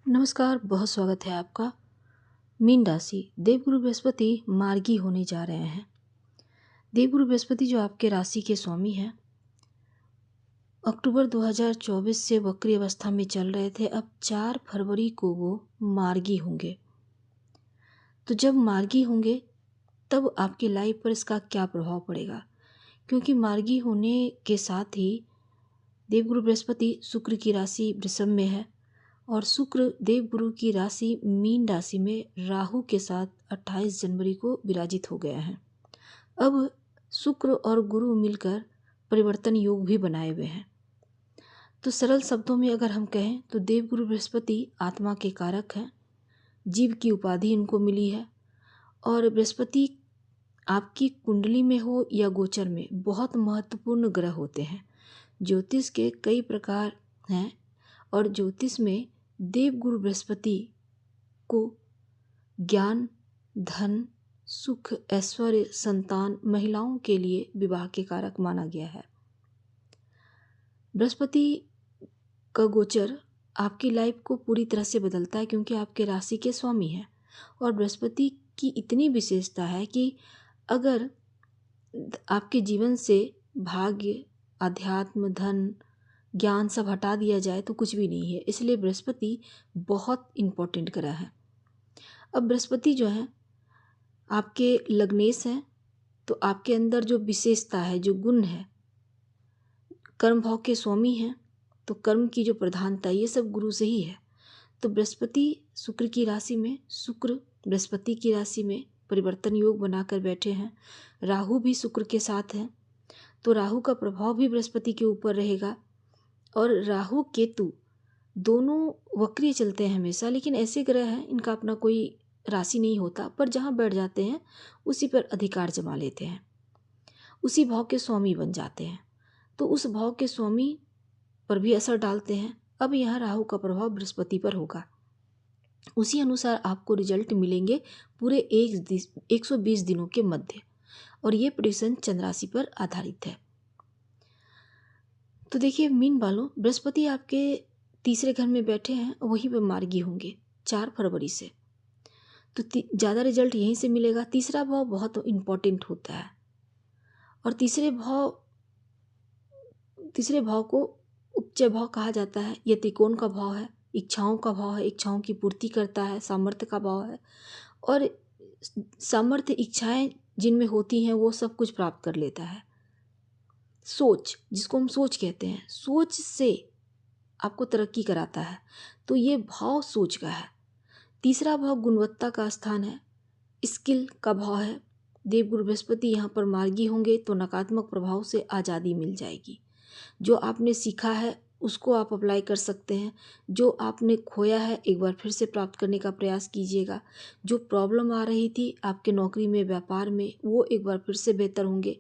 नमस्कार, बहुत स्वागत है आपका। मीन राशि, देवगुरु बृहस्पति मार्गी होने जा रहे हैं। देवगुरु बृहस्पति जो आपके राशि के स्वामी हैं, अक्टूबर 2024 से वक्री अवस्था में चल रहे थे। अब 4 फरवरी को वो मार्गी होंगे। तो जब मार्गी होंगे तब आपकी लाइफ पर इसका क्या प्रभाव पड़ेगा, क्योंकि मार्गी होने के साथ ही देवगुरु बृहस्पति शुक्र की राशि वृषभ में है और शुक्र देवगुरु की राशि मीन राशि में राहु के साथ 28 जनवरी को विराजित हो गया है। अब शुक्र और गुरु मिलकर परिवर्तन योग भी बनाए हुए हैं। तो सरल शब्दों में अगर हम कहें तो देवगुरु बृहस्पति आत्मा के कारक हैं, जीव की उपाधि इनको मिली है। और बृहस्पति आपकी कुंडली में हो या गोचर में बहुत महत्वपूर्ण ग्रह होते हैं। ज्योतिष के कई प्रकार हैं और ज्योतिष में देवगुरु बृहस्पति को ज्ञान, धन, सुख, ऐश्वर्य, संतान, महिलाओं के लिए विवाह के कारक माना गया है। बृहस्पति का गोचर आपकी लाइफ को पूरी तरह से बदलता है, क्योंकि आपके राशि के स्वामी हैं। और बृहस्पति की इतनी विशेषता है कि अगर आपके जीवन से भाग्य, अध्यात्म, धन, ज्ञान सब हटा दिया जाए तो कुछ भी नहीं है। इसलिए बृहस्पति बहुत इम्पोर्टेंट ग्रह है। अब बृहस्पति जो है आपके लग्नेश हैं, तो आपके अंदर जो विशेषता है, जो गुण है, कर्म भाव के स्वामी हैं, तो कर्म की जो प्रधानता ये सब गुरु से ही है। तो बृहस्पति शुक्र की राशि में, शुक्र बृहस्पति की राशि में परिवर्तन योग बनाकर बैठे हैं। राहु भी शुक्र के साथ हैं, तो राहु का प्रभाव भी बृहस्पति के ऊपर रहेगा। और राहु केतु दोनों वक्रीय चलते हैं हमेशा, लेकिन ऐसे ग्रह हैं इनका अपना कोई राशि नहीं होता, पर जहाँ बैठ जाते हैं उसी पर अधिकार जमा लेते हैं, उसी भाव के स्वामी बन जाते हैं, तो उस भाव के स्वामी पर भी असर डालते हैं। अब यहाँ राहु का प्रभाव बृहस्पति पर होगा, उसी अनुसार आपको रिजल्ट मिलेंगे पूरे 120 दिनों के मध्य, और ये प्रेडिक्शन चंद्र राशि पर आधारित है। तो देखिए मीन वालों, बृहस्पति आपके तीसरे घर में बैठे हैं, वहीं पर मार्गी होंगे 4 फरवरी से। तो ज़्यादा रिजल्ट यहीं से मिलेगा। तीसरा भाव बहुत इम्पोर्टेंट होता है, और तीसरे भाव को उपचय भाव कहा जाता है। यह त्रिकोण का भाव है, इच्छाओं का भाव है, इच्छाओं की पूर्ति करता है, सामर्थ्य का भाव है। और सामर्थ्य, इच्छाएं जिनमें होती हैं वो सब कुछ प्राप्त कर लेता है। सोच, जिसको हम सोच कहते हैं, सोच से आपको तरक्की कराता है, तो ये भाव सोच का है। तीसरा भाव गुणवत्ता का स्थान है, स्किल का भाव है। देवगुरु बृहस्पति यहाँ पर मार्गी होंगे तो नकारात्मक प्रभाव से आज़ादी मिल जाएगी। जो आपने सीखा है उसको आप अप्लाई कर सकते हैं। जो आपने खोया है एक बार फिर से प्राप्त करने का प्रयास कीजिएगा। जो प्रॉब्लम आ रही थी आपके नौकरी में, व्यापार में, वो एक बार फिर से बेहतर होंगे।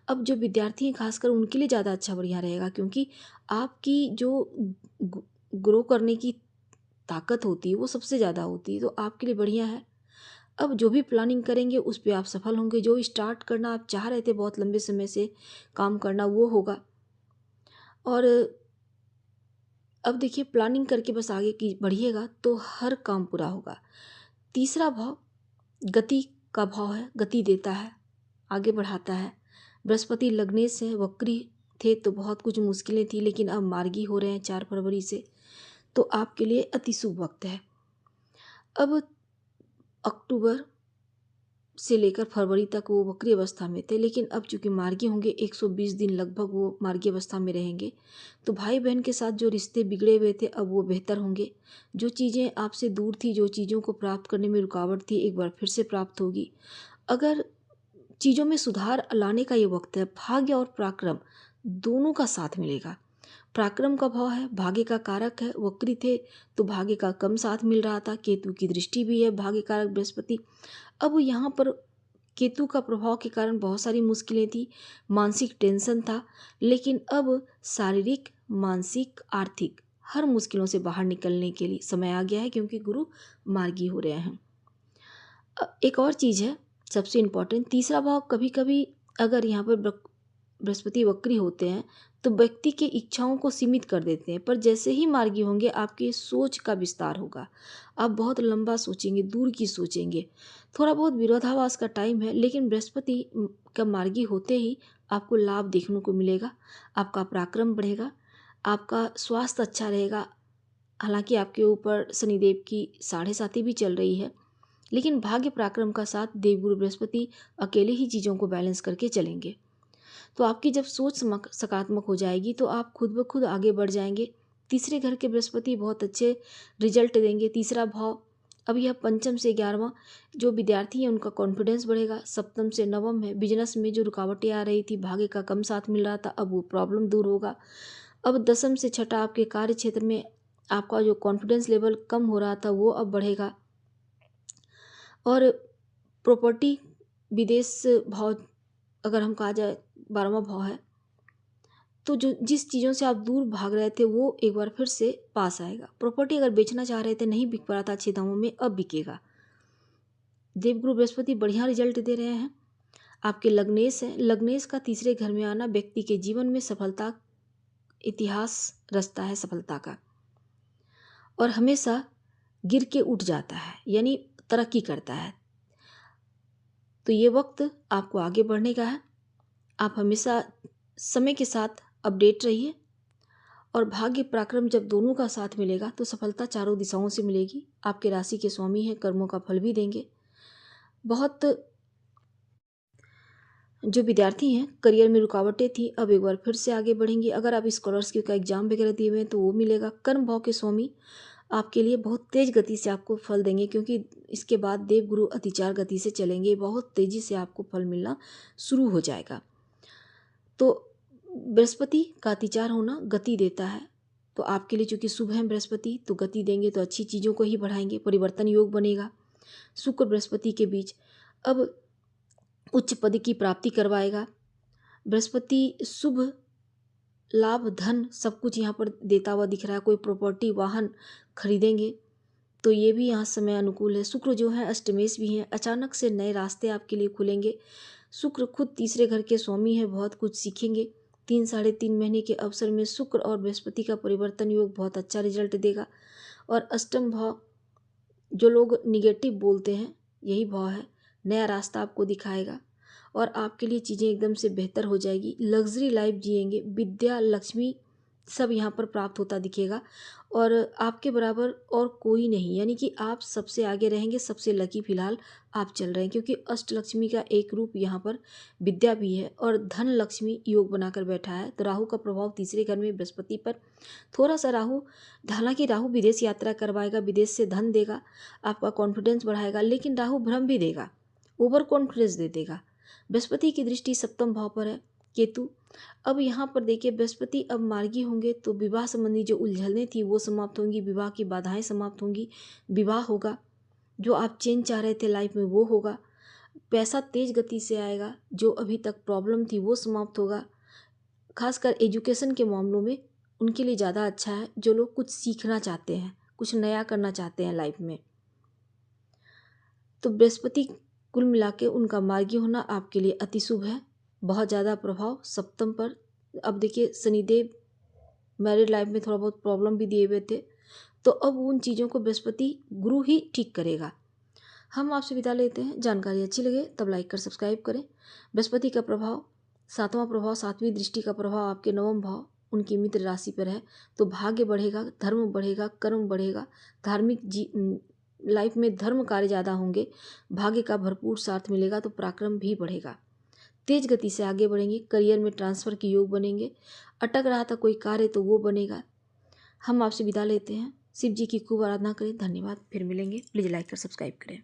अब जो विद्यार्थी हैं खासकर उनके लिए ज़्यादा अच्छा बढ़िया रहेगा, क्योंकि आपकी जो ग्रो करने की ताकत होती है वो सबसे ज़्यादा होती है, तो आपके लिए बढ़िया है। अब जो भी प्लानिंग करेंगे उस पे आप सफल होंगे। जो स्टार्ट करना आप चाह रहे थे बहुत लंबे समय से काम करना, वो होगा। और अब देखिए प्लानिंग करके बस आगे की बढ़िएगा तो हर काम पूरा होगा। तीसरा भाव गति का भाव है, गति देता है, आगे बढ़ाता है। बृहस्पति लग्नेश है, वक्री थे तो बहुत कुछ मुश्किलें थी, लेकिन अब मार्गी हो रहे हैं 4 फरवरी से, तो आपके लिए अति शुभ वक्त है। अब अक्टूबर से लेकर फरवरी तक वो वक्री अवस्था में थे, लेकिन अब चूंकि मार्गी होंगे 120 दिन लगभग वो मार्गी अवस्था में रहेंगे, तो भाई बहन के साथ जो रिश्ते बिगड़े हुए थे अब वो बेहतर होंगे। जो चीज़ें आपसे दूर थी, जो चीज़ों को प्राप्त करने में रुकावट थी, एक बार फिर से प्राप्त होगी। अगर चीज़ों में सुधार लाने का ये वक्त है, भाग्य और पराक्रम दोनों का साथ मिलेगा। पराक्रम का भाव है, भाग्य का कारक है। वक्री थे तो भाग्य का कम साथ मिल रहा था। केतु की दृष्टि भी है, भाग्य कारक बृहस्पति। अब यहाँ पर केतु का प्रभाव के कारण बहुत सारी मुश्किलें थी, मानसिक टेंशन था, लेकिन अब शारीरिक, मानसिक, आर्थिक हर मुश्किलों से बाहर निकलने के लिए समय आ गया है, क्योंकि गुरु मार्गी हो रहे हैं। एक और चीज़ है सबसे इम्पॉर्टेंट, तीसरा भाव कभी कभी अगर यहाँ पर बृहस्पति वक्री होते हैं तो व्यक्ति की इच्छाओं को सीमित कर देते हैं। पर जैसे ही मार्गी होंगे आपकी सोच का विस्तार होगा, आप बहुत लंबा सोचेंगे, दूर की सोचेंगे। थोड़ा बहुत विरोधाभास का टाइम है, लेकिन बृहस्पति का मार्गी होते ही आपको लाभ देखने को मिलेगा। आपका पराक्रम बढ़ेगा, आपका स्वास्थ्य अच्छा रहेगा। हालांकि आपके ऊपर शनिदेव की 7.5 भी चल रही है, लेकिन भाग्य पराक्रम का साथ देवगुरु बृहस्पति अकेले ही चीज़ों को बैलेंस करके चलेंगे। तो आपकी जब सोच सकारात्मक हो जाएगी तो आप खुद ब खुद आगे बढ़ जाएंगे। तीसरे घर के बृहस्पति बहुत अच्छे रिजल्ट देंगे। तीसरा भाव अब यह पंचम से 11वां, जो विद्यार्थी हैं उनका कॉन्फिडेंस बढ़ेगा। सप्तम से नवम है, बिजनेस में जो रुकावटें आ रही थी, भाग्य का कम साथ मिल रहा था, अब वो प्रॉब्लम दूर होगा। अब दसम से छठा आपके कार्य क्षेत्र में आपका जो कॉन्फिडेंस लेवल कम हो रहा था वो अब बढ़ेगा। और प्रॉपर्टी विदेश भाव अगर हम कहा जाए 12वां भाव है, तो जो जिस चीज़ों से आप दूर भाग रहे थे वो एक बार फिर से पास आएगा। प्रॉपर्टी अगर बेचना चाह रहे थे, नहीं बिक पा रहा था अच्छे दामों में, अब बिकेगा। देवगुरु बृहस्पति बढ़िया रिजल्ट दे रहे हैं। आपके लग्नेश हैं, लग्नेश का तीसरे घर में आना व्यक्ति के जीवन में सफलता, इतिहास रचता है सफलता का, और हमेशा गिर के उठ जाता है, यानी तरक्की करता है। तो ये वक्त आपको आगे बढ़ने का है। आप हमेशा समय के साथ अपडेट रहिए, और भाग्य पराक्रम जब दोनों का साथ मिलेगा तो सफलता चारों दिशाओं से मिलेगी। आपके राशि के स्वामी हैं, कर्मों का फल भी देंगे। बहुत जो विद्यार्थी हैं करियर में रुकावटें थी, अब एक बार फिर से आगे बढ़ेंगे। अगर आप स्कॉलरशिप का एग्जाम वगैरह दिए हुए हैं तो वो मिलेगा। कर्म भाव के स्वामी आपके लिए बहुत तेज गति से आपको फल देंगे, क्योंकि इसके बाद देवगुरु अतिचार गति से चलेंगे, बहुत तेजी से आपको फल मिलना शुरू हो जाएगा। तो बृहस्पति का अतिचार होना गति देता है, तो आपके लिए चूंकि शुभ है बृहस्पति, तो गति देंगे तो अच्छी चीज़ों को ही बढ़ाएंगे। परिवर्तन योग बनेगा शुक्र बृहस्पति के बीच, अब उच्च पद की प्राप्ति करवाएगा। बृहस्पति शुभ लाभ धन सब कुछ यहाँ पर देता हुआ दिख रहा है। कोई प्रॉपर्टी वाहन खरीदेंगे तो ये भी यहाँ समय अनुकूल है। शुक्र जो है अष्टमेश भी हैं, अचानक से नए रास्ते आपके लिए खुलेंगे। शुक्र खुद तीसरे घर के स्वामी है, बहुत कुछ सीखेंगे। 3-3.5 महीने के अवसर में शुक्र और बृहस्पति का परिवर्तन योग बहुत अच्छा रिजल्ट देगा। और अष्टम भाव जो लोग निगेटिव बोलते हैं, यही भाव है, नया रास्ता आपको दिखाएगा और आपके लिए चीज़ें एकदम से बेहतर हो जाएगी। लग्जरी लाइफ जिएंगे, विद्या लक्ष्मी सब यहाँ पर प्राप्त होता दिखेगा, और आपके बराबर और कोई नहीं, यानी कि आप सबसे आगे रहेंगे। सबसे लकी फिलहाल आप चल रहे हैं, क्योंकि अष्ट लक्ष्मी का एक रूप यहाँ पर विद्या भी है और धन लक्ष्मी योग बनाकर बैठा है। तो राहु का प्रभाव तीसरे घर में बृहस्पति पर, थोड़ा सा राहु, हालांकि राहु विदेश यात्रा करवाएगा, विदेश से धन देगा, आपका कॉन्फिडेंस बढ़ाएगा, लेकिन राहु भ्रम भी देगा, ओवर कॉन्फिडेंस दे देगा। बृहस्पति की दृष्टि सप्तम भाव पर है, केतु। अब यहाँ पर देखिए बृहस्पति अब मार्गी होंगे तो विवाह संबंधी जो उलझनें थी वो समाप्त होंगी, विवाह की बाधाएं समाप्त होंगी, विवाह होगा। जो आप चेंज चाह रहे थे लाइफ में वो होगा। पैसा तेज गति से आएगा, जो अभी तक प्रॉब्लम थी वो समाप्त होगा। खासकर एजुकेशन के मामलों में उनके लिए ज़्यादा अच्छा है, जो लोग कुछ सीखना चाहते हैं, कुछ नया करना चाहते हैं लाइफ में। तो बृहस्पति कुल मिला के उनका मार्गी होना आपके लिए अति शुभ है। बहुत ज़्यादा प्रभाव सप्तम पर। अब देखिए शनिदेव मैरिड लाइफ में थोड़ा बहुत प्रॉब्लम भी दिए हुए थे, तो अब उन चीज़ों को बृहस्पति गुरु ही ठीक करेगा। हम आपसे विदा लेते हैं। जानकारी अच्छी लगे तब लाइक कर सब्सक्राइब करें। बृहस्पति का प्रभाव, सातवां प्रभाव, सातवीं दृष्टि का प्रभाव आपके नवम भाव उनकी मित्र राशि पर है, तो भाग्य बढ़ेगा, धर्म बढ़ेगा, कर्म बढ़ेगा, धार्मिक लाइफ में धर्म कार्य ज़्यादा होंगे, भाग्य का भरपूर साथ मिलेगा, तो पराक्रम भी बढ़ेगा, तेज गति से आगे बढ़ेंगे, करियर में ट्रांसफ़र के योग बनेंगे, अटक रहा था कोई कार्य तो वो बनेगा। हम आपसे विदा लेते हैं। शिव जी की खूब आराधना करें। धन्यवाद, फिर मिलेंगे। प्लीज़ लाइक कर सब्सक्राइब करें।